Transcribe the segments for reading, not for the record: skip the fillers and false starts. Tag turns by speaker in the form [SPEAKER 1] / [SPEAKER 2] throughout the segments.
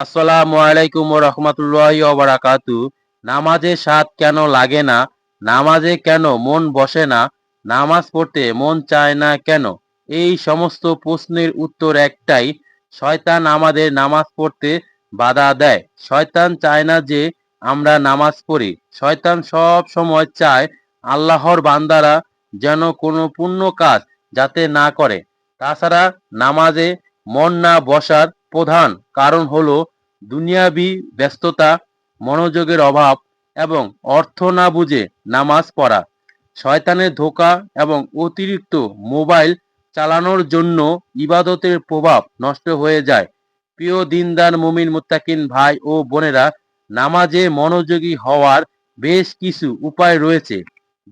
[SPEAKER 1] আসসালামু আলাইকুম ওয়া রাহমাতুল্লাহি ওয়া বারাকাতু। নামাজে স্বাদ কেন লাগে না? নামাজে কেন মন বসে না? নামাজ পড়তে মন চায় না কেন? এই সমস্ত প্রশ্নের উত্তর একটাই, শয়তান আমাদের নামাজ পড়তে বাধা দেয়। শয়তান চায় না যে আমরা নামাজ পড়ি। শয়তান সব সময় চায় আল্লাহর বান্দারা যেন কোনো পুণ্য কাজ যাতে না করে। তাছাড়া নামাজে মন না বসার প্রধান কারণ হলো দুনিয়াবি ব্যস্ততা, মনোযোগের অভাব এবং অর্থ না বুঝে নামাজ পড়া। শয়তানের ধোঁকা এবং অতিরিক্ত মোবাইল চালানোর জন্য ইবাদতের প্রভাব নষ্ট হয়ে যায়। প্রিয় দিনদার মুমিন মুত্তাকিন ভাই ও বোনেরা, নামাজে মনোযোগী হওয়ার বেশ কিছু উপায় রয়েছে।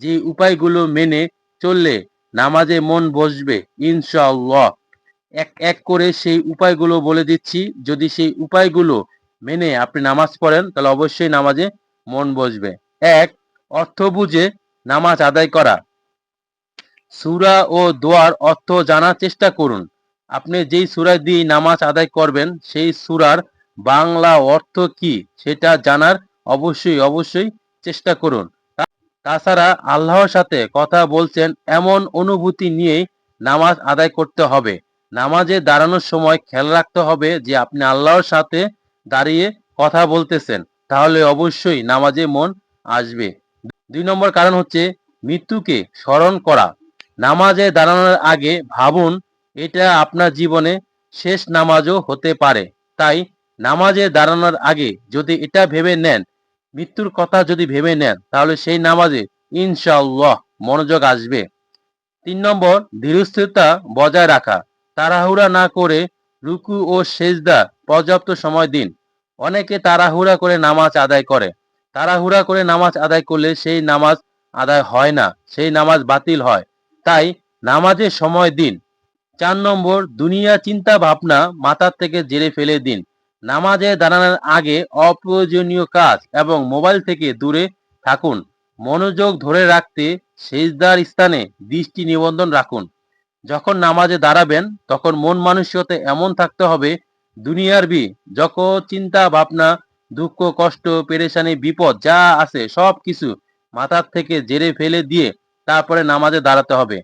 [SPEAKER 1] যে উপায়গুলো মেনে চললে নামাজে মন বসবে ইনশাআল্লাহ। এক এক করে সেই উপায়গুলো বলে দিচ্ছি। যদি সেই উপায়গুলো মেনে আপনি নামাজ পড়েন তাহলে অবশ্যই নামাজে মন বসবে। ১. অর্থ বুঝে নামাজ আদায় করা। সূরা ও দোয়ার অর্থ জানার চেষ্টা করুন। আপনি যেই সূরা দিয়ে নামাজ আদায় করবেন সেই সূরার বাংলা অর্থ কি সেটা জানার অবশ্যই চেষ্টা করুন। তাছাড়া আল্লাহর সাথে কথা বলছেন এমন অনুভূতি নিয়েই নামাজ আদায় করতে হবে। নামাজে দাঁড়ানোর সময় খেয়াল রাখতে হবে যে আপনি আল্লাহর সাথে দাঁড়িয়ে কথা বলতেছেন, তাহলে অবশ্যই নামাজে মন আসবে। ২ নম্বর কারণ হচ্ছে মৃত্যুকে স্মরণ করা। নামাজে দাঁড়ানোর আগে ভাবুন এটা আপনার জীবনে শেষ নামাজও হতে পারে। তাই নামাজে দাঁড়ানোর আগে যদি এটা ভেবে নেন, মৃত্যুর কথা যদি ভেবে নেন, তাহলে সেই নামাজে ইনশাআল্লাহ মনোযোগ আসবে। ৩ নম্বর ধীরস্থিরতা বজায় রাখা। তাড়াহুড়া না করে রুকু ও সেজদা পর্যাপ্ত সময় দিন। অনেকে তাড়াহুড়া করে নামাজ আদায় করে। তাড়াহুড়া করে নামাজ আদায় করলে সেই নামাজ আদায় হয় না, সেই নামাজ বাতিল হয়। তাই নামাজে সময় দিন। ৪ নম্বর দুনিয়া চিন্তা ভাবনা মাথার থেকে ঝেড়ে ফেলে দিন। নামাজে দাঁড়ানোর আগে অপ্রয়োজনীয় কাজ এবং মোবাইল থেকে দূরে থাকুন। মনোযোগ ধরে রাখতে সেজদার স্থানে দৃষ্টি নিবন্ধন রাখুন। যখন নামাজে দাঁড়াবেন তখন মন মানসিকতা এমন থাকতে হবে দুনিয়ার যত চিন্তা ভাবনা, দুঃখ, কষ্ট, পেরেশানি, বিপদ যা আছে সব কিছু মাথার থেকে ঝেড়ে ফেলে দিয়ে তারপরে নামাজে দাঁড়াতে হবে।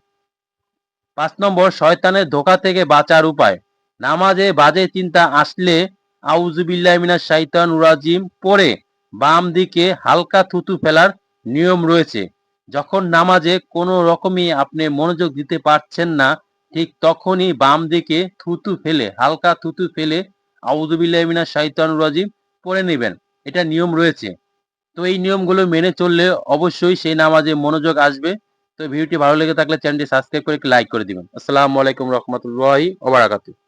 [SPEAKER 1] ৫ নম্বর শয়তানের ধোঁকা থেকে বাঁচার উপায়। নামাজে বাজে চিন্তা আসলে আউযুবিল্লাহি মিনাশ শাইতানির রাজিম পড়ে বাম দিকে হালকা থুতু ফেলার নিয়ম রয়েছে। যখন নামাজে কোনো রকমই আপনি মনোযোগ দিতে পারছেন না, ঠিক তখনই বাম দিকে থুতু ফেলে হালকা থুতু ফেলে আউযুবিল্লাহি মিনাশ শাইতানির রাজিম পড়ে নিবেন। এটা নিয়ম রয়েছে। তো এই নিয়মগুলো মেনে চললে অবশ্যই সেই নামাজে মনোযোগ আসবে। তো ভিডিওটি ভালো লেগে থাকলে চ্যানেলটি সাবস্ক্রাইব করে একটি লাইক করে দিবেন। আসসালামু আলাইকুম রহমতুল্লাহি ওয়া বারাকাতুহু।